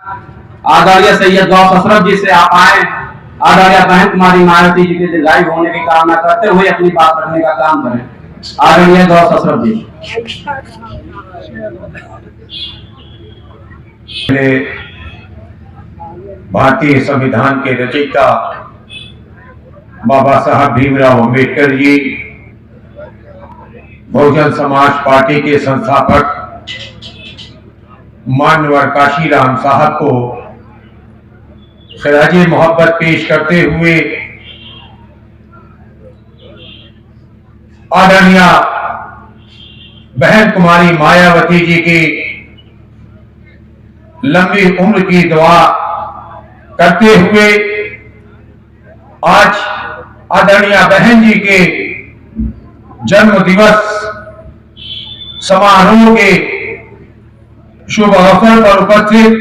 आदरणीय सैयद गौस अशरफ जी से आप आए, आदरणीय बहन कुमारी मायावती जी के दीर्घायु होने की कामना करते हुए अपनी बात रखने का काम करें। आदरणीय गौस अशरफ जी। भारतीय संविधान के रचयिता बाबा साहब भीमराव अम्बेडकर जी, बहुजन समाज पार्टी के संस्थापक मान्यवर काशीराम साहब को खिराजे मोहब्बत पेश करते हुए आदरणीय बहन कुमारी मायावती जी की लंबी उम्र की दुआ करते हुए आज आदरणीय बहन जी के जन्म दिवस समारोह के शुभ अवसर पर उपस्थित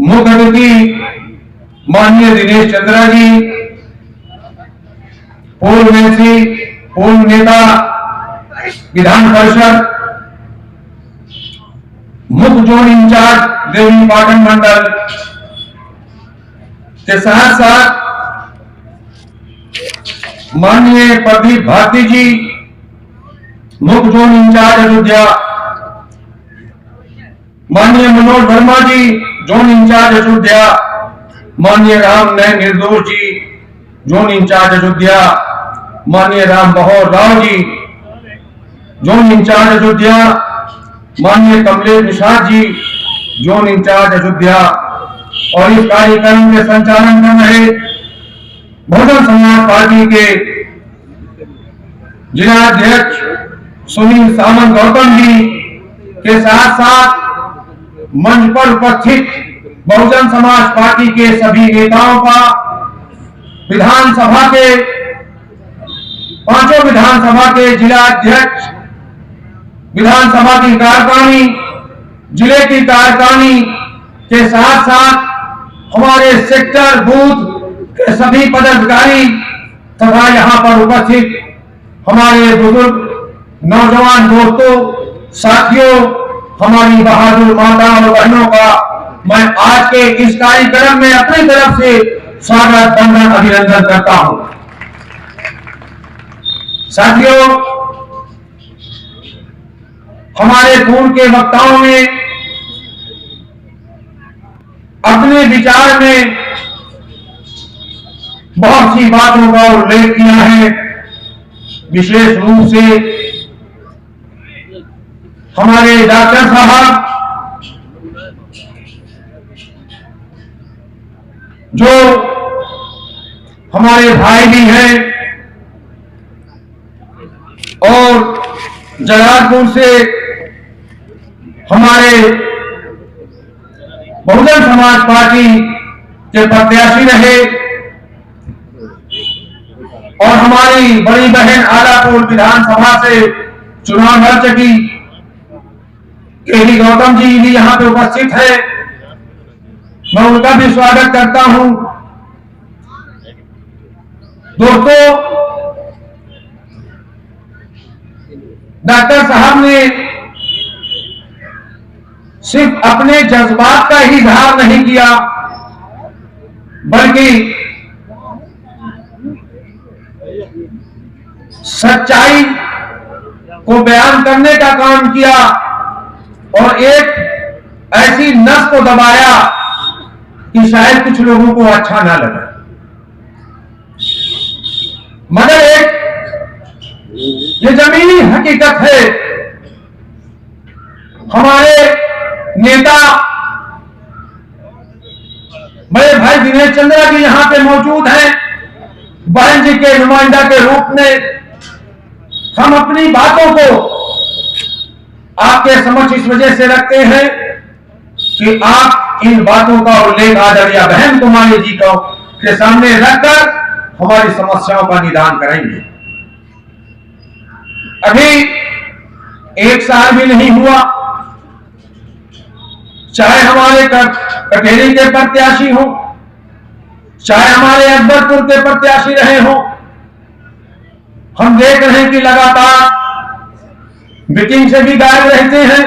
मुख्य अतिथि माननीय दिनेश चंद्रा जी, पूर्व मंत्री, पूर्व नेता विधान परिषद, मुख्य जोन इंचार्ज देवनी पाटन मंडल के साथ साथ माननीय प्रदीप भारती जी, मुख्य जोन इंचार्ज अयोध्या, माननीय मनोज वर्मा जी, जोन इंचार्ज अयोध्या, माननीय राम नयन निर्दोष जी, जोन इंचार्ज अयोध्या, माननीय राम बहोर राव जी, जोन इंचार्ज अयोध्या, माननीय कमलेश निषाद जी, जोन इंचार्ज अयोध्या, और इस कार्यक्रम के संचालन कर रहे बहुजन समाज पार्टी के जिलाध्यक्ष सुनील सामंत गौतम जी के साथ साथ मंच पर उपस्थित बहुजन समाज पार्टी के सभी नेताओं का, विधानसभा के पांचों विधानसभा के जिलाध्यक्ष, विधानसभा की कार्यकारिणी, जिले की कार्यकारिणी के साथ साथ हमारे सेक्टर बूथ के सभी पदाधिकारी तथा यहां पर उपस्थित हमारे बुजुर्ग नौजवान दोस्तों, साथियों, हमारी बहादुर माता और बहनों का मैं आज के इस कार्यक्रम में अपनी तरफ से स्वागत, वंदन, अभिनंदन करता हूं। साथियों, हमारे पूर्व के वक्ताओं ने अपने विचार में बहुत सी बातों का उल्लेख किया है। विशेष रूप से हमारे डॉक्टर साहब जो हमारे भाई भी हैं और जलालपुर से हमारे बहुजन समाज पार्टी के प्रत्याशी रहे और हमारी बड़ी बहन आलापुर विधानसभा से चुनाव लड़ चुकी केली गौतम जी भी यहां पे उपस्थित है। मैं उनका भी स्वागत करता हूं। दोस्तों, डॉक्टर साहब ने सिर्फ अपने जज्बात का ही इजहार नहीं किया, बल्कि सच्चाई को बयान करने का काम किया और एक ऐसी नस को दबाया कि शायद कुछ लोगों को अच्छा ना लगे, मगर एक ये जमीनी हकीकत है। हमारे नेता बड़े भाई दिनेश चंद्रा जी यहां पे मौजूद हैं। बहन जी के नुमाइंदा के रूप में हम अपनी बातों को आपके समक्ष इस वजह से रखते हैं कि आप इन बातों का उल्लेख आदरणीय बहन कुमारी जी को के सामने रखकर हमारी समस्याओं का निदान करेंगे। अभी एक साल भी नहीं हुआ, चाहे हमारे कटेरी के प्रत्याशी हो, चाहे हमारे अकबरपुर के प्रत्याशी रहे हो, हम देख रहे हैं कि लगातार मीटिंग से भी गायब रहते हैं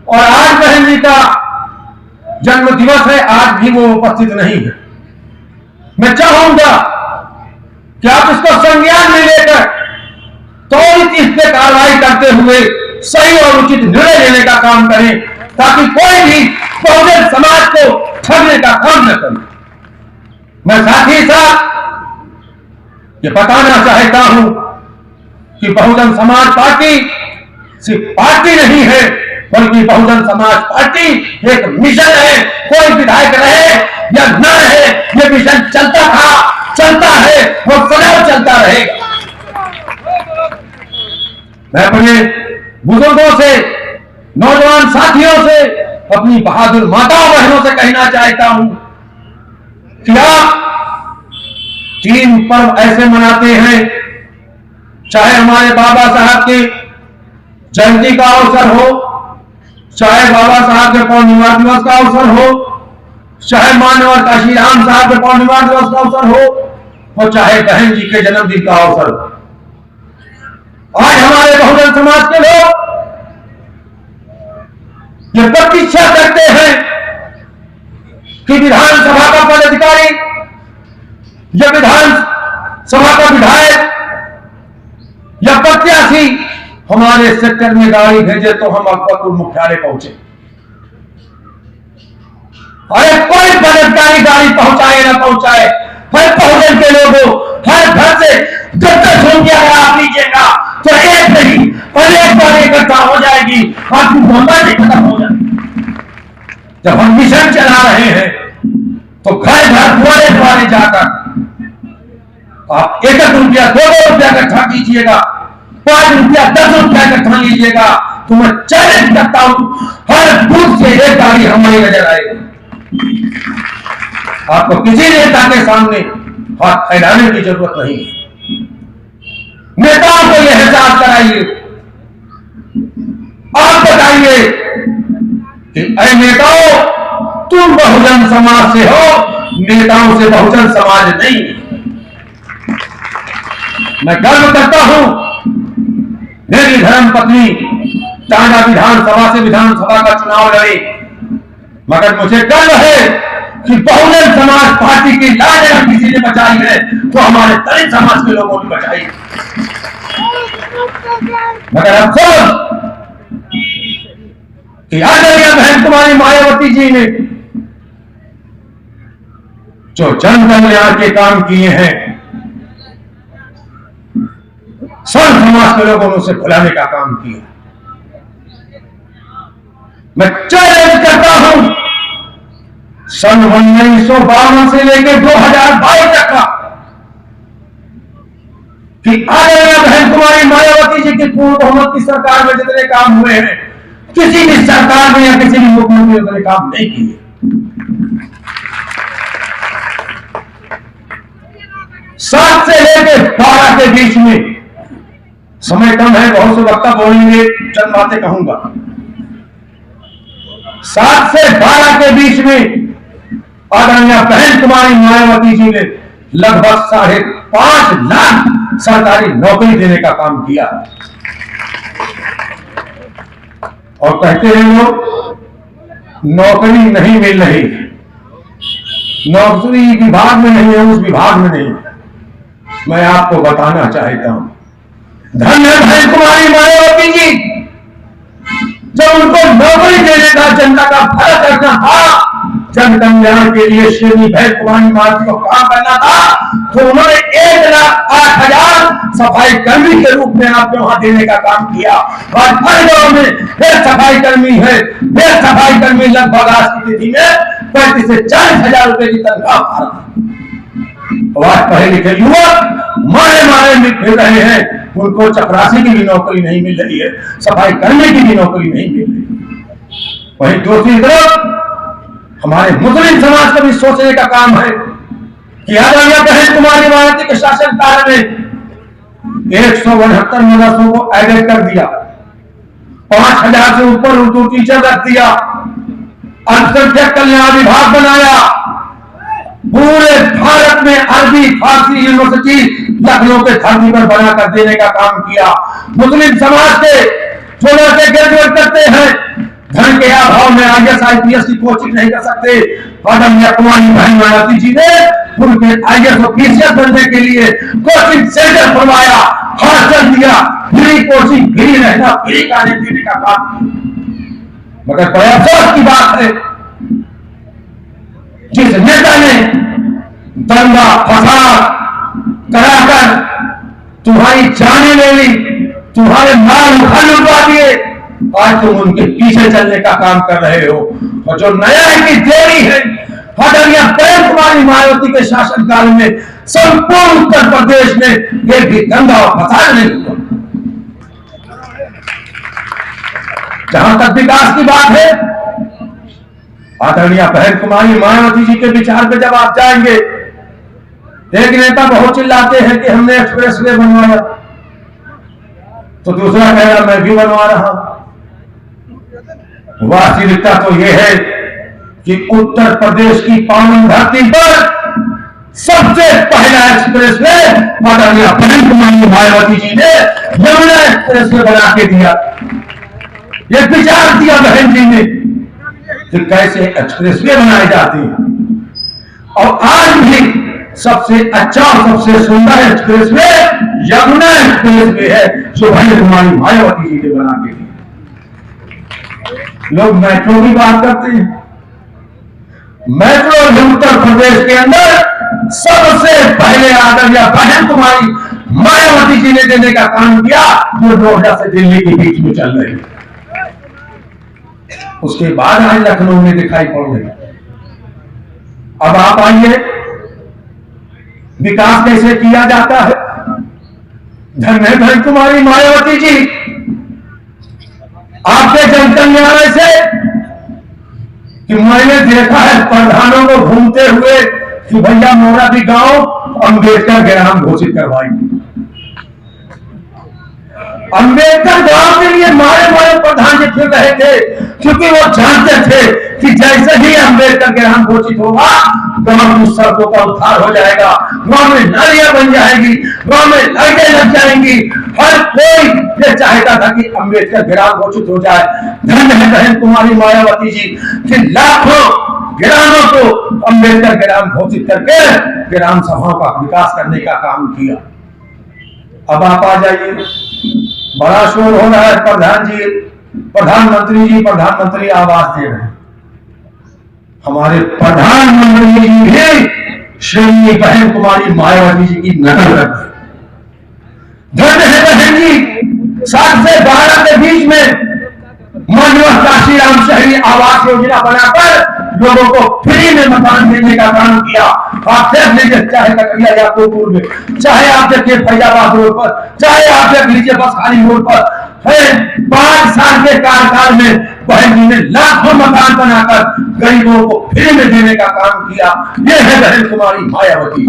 और आज बहन जी का जन्म दिवस है, आज भी वो उपस्थित नहीं है। मैं चाहूंगा कि आप इसको संज्ञान में लेकर त्वरित इस पे कार्रवाई करते हुए सही और उचित निर्णय लेने का काम करें, ताकि कोई भी बहुजन समाज को ठगने का काम न करे। मैं साथ ही साथ ये बताना चाहता हूं कि बहुजन समाज पार्टी सिर्फ पार्टी नहीं है, बल्कि बहुजन समाज पार्टी एक मिशन है। कोई विधायक रहे या न रहे, ये मिशन चलता था, चलता है और सदैव चलता रहेगा। मैं अपने बुजुर्गों से, नौजवान साथियों से, अपनी बहादुर माताओं बहनों से कहना चाहता हूं कि आप 3 पर्व ऐसे मनाते हैं, चाहे हमारे बाबा साहब की जयंती का अवसर हो, चाहे बाबा साहब के पूर्णिमा दिवस का अवसर हो, चाहे मानवर काशीराम साहब के पूर्णिमा दिवस का अवसर हो, और चाहे बहन जी के जन्मदिन का अवसर हो। आज हमारे बहुजन समाज के लोग ये प्रतीक्षा करते हैं कि विधानसभा का पदाधिकारी या विधानसभा का विधायक या प्रत्याशी हमारे सेक्टर में गाड़ी भेजे तो हम अकबरपुर मुख्यालय पहुंचे। अरे कोई पदाधिकारी गाड़ी पहुंचाए ना पहुंचाए, हर बहुजन के लोगों, हर घर से 10-10 रुपया अगर आप लीजिएगा तो एक नहीं अनेक बार इकट्ठा हो जाएगी, आपकी मोहब्बत खत्म हो जाएगी। जब हम मिशन चला रहे हैं तो घर घर द्वारे द्वारे जाकर आप 1-1 रुपया 2-2 रुपया इकट्ठा कीजिएगा, 5 रुपया 10 रुपया इकट्ठा लीजिएगा, तो मैं चैलेंज करता हूं हर बूथ से एक गाड़ी हमारी नजर आएगी। आपको किसी नेता के सामने हाथ फैलाने की जरूरत नहीं है। नेताओं को यह एहसास कराइए, आप बताइए कि अरे नेताओं, तुम बहुजन समाज से हो, नेताओं से बहुजन समाज नहीं। मैं गर्व करता हूं, मेरी धर्म पत्नी टांडा विधानसभा से विधानसभा का चुनाव लड़ी, मगर मुझे गर्व है कि बहुजन समाज पार्टी की लाज अगर किसी ने बचाई है तो हमारे दलित समाज के लोगों ने बचाई। मगर अफसोस कि आदरणीय बहन कुमारी मायावती जी ने जो जन कल्याण के काम किए हैं, सब समाज के लोगों ने उसे भुलाने का काम किया। मैं चैलेंज करता हूं, सन 1952 से लेकर 2022 तक का कि आदरणीय बहन कुमारी मायावती जी की पूर्ण बहुमत की सरकार में जितने काम हुए हैं, किसी भी सरकार में या किसी भी मुख्यमंत्री ने उतने काम नहीं किए। 7 से लेकर 12 के बीच में, समय कम है, बहुत से वक्ता बोलेंगे, चंद बातें कहूंगा। 7 से 12 के बीच में आदरणीय बहन कुमारी मायावती जी ने लगभग 5.5 लाख सरकारी नौकरी देने का काम किया। और कहते हैं लोग नौकरी नहीं मिल रही, नौकरी विभाग में नहीं है, उस विभाग में नहीं। मैं आपको बताना चाहता हूं, धन्य बहन कुमारी मायावती जी, जब उनको नौकरी देने का, जनता का भला करना था, जन कल्याण के लिए श्री बहन कुमारी मायावती को काम करना था, तो उन्होंने 1,08,000 सफाई कर्मी के रूप में आपके वहां देने का काम किया। और हर गांव में एक सफाई कर्मी है, एक सफाई कर्मी लगभग आज की तिथि में 35 से 40,000 रुपए की तनख्वाह पा रहा है। आज पढ़े लिखे युवक मारे फिर रहे हैं, उनको चपरासी की भी नौकरी नहीं मिल रही है, सफाई कर्मी की भी नौकरी नहीं मिल रही। वहीं दूसरी तरफ हमारे मुस्लिम समाज को भी सोचने का काम है कि आदरणीय बहन कुमारी मायावती के शासनकाल में 169 मदरसों को एडेड कर दिया, 5,000 से ऊपर उर्दू टीचर रख दिया, अल्पसंख्यक कल्याण विभाग बनाया, पूरे भारत में अरबी फारसी यूनिवर्सिटी लखनऊ के धरती पर बनाकर देने का काम किया। मुस्लिम समाज के जो लड़के ग्रेजुएट करते हैं धन के अभाव में IAS IPS की कोचिंग नहीं कर सकते। आदरणीय कुमारी बहन मायावती जी ने उनके IAS और PCS बनने के लिए कोचिंग सेंटर खुलवाया, हॉस्टल दिया, फ्री कोचिंग, फ्री रहना, फ्री खाने पीने का काम। मगर बड़े अफसोस की बात है, जिस नेता ने दंगा फसाद कराकर तुम्हारी जाने ले ली, तुम्हारे माल लुटवा दिए, आज तुम उनके पीछे चलने का काम कर रहे हो। और जो नया की देरी है, आदरणीय प्रेम कुमारी मायावती के शासनकाल में संपूर्ण उत्तर प्रदेश में एक भी दंगा और फसाद नहीं हुआ। जहां तक विकास की बात है, आदरणीय बहन कुमारी मायावती जी के विचार पे जब आप जाएंगे, एक नेता बहुत चिल्लाते हैं कि हमने एक्सप्रेसवे बनवाया, तो दूसरा कह रहा मैं भी बनवा रहा हूं। वास्तविकता तो यह है कि उत्तर प्रदेश की पावन धरती पर सबसे पहला एक्सप्रेसवे आदरणीय बहन कुमारी मायावती जी ने यमुना एक्सप्रेसवे बना के दिया। यह विचार दिया बहन जी ने कि कैसे एक्सप्रेसवे बनाए जाते हैं। और आज भी सबसे अच्छा और सबसे सुंदर एक्सप्रेसवे यमुना एक्सप्रेसवे है, जो बहन कुमारी मायावती जी ने बना के दी। लोग मेट्रो की बात करते हैं, मेट्रो उत्तर प्रदेश के अंदर सबसे पहले आदरणीय बहन कुमारी मायावती जी ने देने का काम किया, जो नोएडा से दिल्ली के बीच में चल रही है। उसके बाद आज लखनऊ में दिखाई पड़ रही। अब आप आइए, विकास कैसे किया जाता है। धन्य बहन कुमारी मायावती जी, आपके जनकल्याण से कि मैंने देखा है प्रधानों को घूमते हुए कि भैया मोरा भी गांव अंबेडकर ग्राम घोषित करवाई। अंबेडकर गांव के लिए मारे मारे प्रधान जी फिर रहे थे, क्योंकि वो जानते थे कि जैसे ही अंबेडकर ग्राम घोषित होगा, गांव की सड़कों का उद्धार हो जाएगा, गांव में नालियां बन जाएगी, गांव में लाइटें लग जाएंगी। हर कोई ये चाहता था कि अंबेडकर ग्राम घोषित हो जाए। धन्य है बहन कुमारी मायावती जी कि लाखों ग्रामों को अंबेडकर ग्राम घोषित करके ग्राम सभाओं का विकास करने का काम किया। अब आप आ जाइए, बड़ा शोर हो रहा है, प्रधानमंत्री जी प्रधानमंत्री आवास दे रहे हैं। हमारे प्रधानमंत्री जी भी श्री बहन कुमारी मायावती जी की नकल रखते। धन्य है बहन जी, 7 से 12 के बीच में मानव काशी राम शहरी आवास योजना बनाकर लोगों को फ्री में मकान देने का काम किया। आप देख लीजिए, चाहे कटरिया याकूबपुर में, चाहे आप देखिए फैजाबाद रोड पर, चाहे आप देख लीजिए बसखाली रोड पर, 5 साल के कार्यकाल में बहन जी ने लाखों मकान बनाकर गरीबों को फ्री में देने का काम किया। यह है बहन कुमारी मायावती।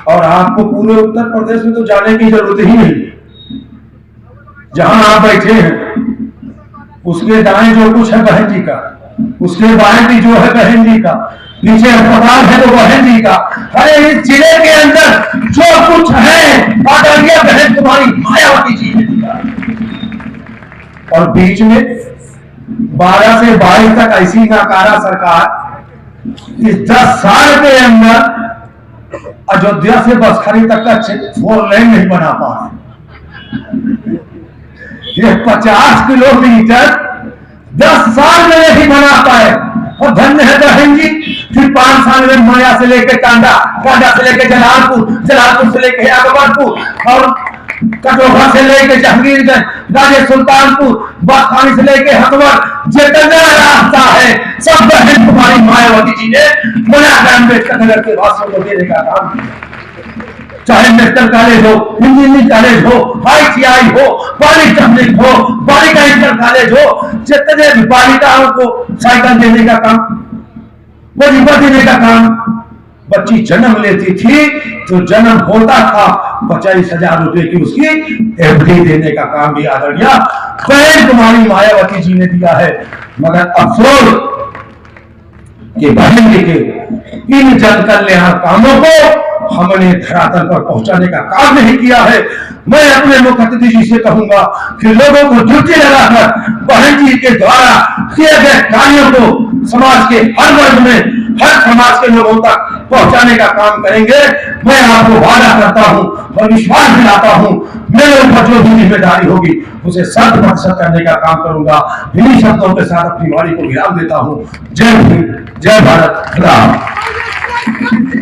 और आपको पूरे उत्तर प्रदेश में तो जाने की जरूरत ही नहीं। जहां आप बैठे हैं उसके दाएं जो कुछ है बहन जी का, उसके बाएं भी जो है बहन जी का, पीछे अस्पताल है तो बहन जी का। अरे इस जिले के अंदर जो कुछ है आदरणीय बहन कुमारी मायावती जी ने दिया। और बीच में 12 से 22 तक ऐसी नाकारा सरकार इस 10 साल के अंदर अयोध्या से बसखाली तक का 4 लेन नहीं बना पाए। ये 50 किलोमीटर 10 साल में नहीं बना पाए। और धन्य है बहन जी, फिर 5 साल में माया से लेकर टांडा, टांडा से लेकर जलालपुर, जलालपुर से लेकर अकबरपुर और कटोखा से लेकर जहांगीरगंज, राजे सुल्तानपुर, बसखाली से लेकर हथवर, जितना रास्ता है सब बहन कुमारी मायावती जी ने बनाकर अम्बेडकर नगर के वासियों को देने का काम किया। चाहे मेडिकल कॉलेज हो, इंजीनियरिंग कॉलेज हो, ITI हो, पॉलिटेक्निक हो, बालिका इंटर कॉलेज हो, जितने भी बालिकाओं को साइकिल देने का काम, वजीफा देने का काम। बच्ची जन्म लेती थी तो जन्म होता था 25,000 रुपए की उसकी FD देने का काम भी आदरणीय बहन कुमारी मायावती जी ने दिया है। मगर अफसोस कि बहन जी के इन जन कल्याण कामों को हमने धरातल पर पहुंचाने का काम नहीं किया है। मैं अपने मुख्य अतिथि जी से कहूंगा कि लोगों को ड्यूटी लगाकर बहन जी के द्वारा किए गए कार्यों को समाज के हर वर्ग में, हर समाज के लोगों तक पहुंचाने का काम करेंगे। मैं आपको वादा करता हूं और विश्वास दिलाता हूं, मेरे ऊपर जो भी जिम्मेदारी होगी उसे 100% करने का काम करूंगा। इन्हीं शब्दों के साथ अपनी वाणी को विराम देता हूं। जय हिंद, जय भारत, खुदा हाफिज।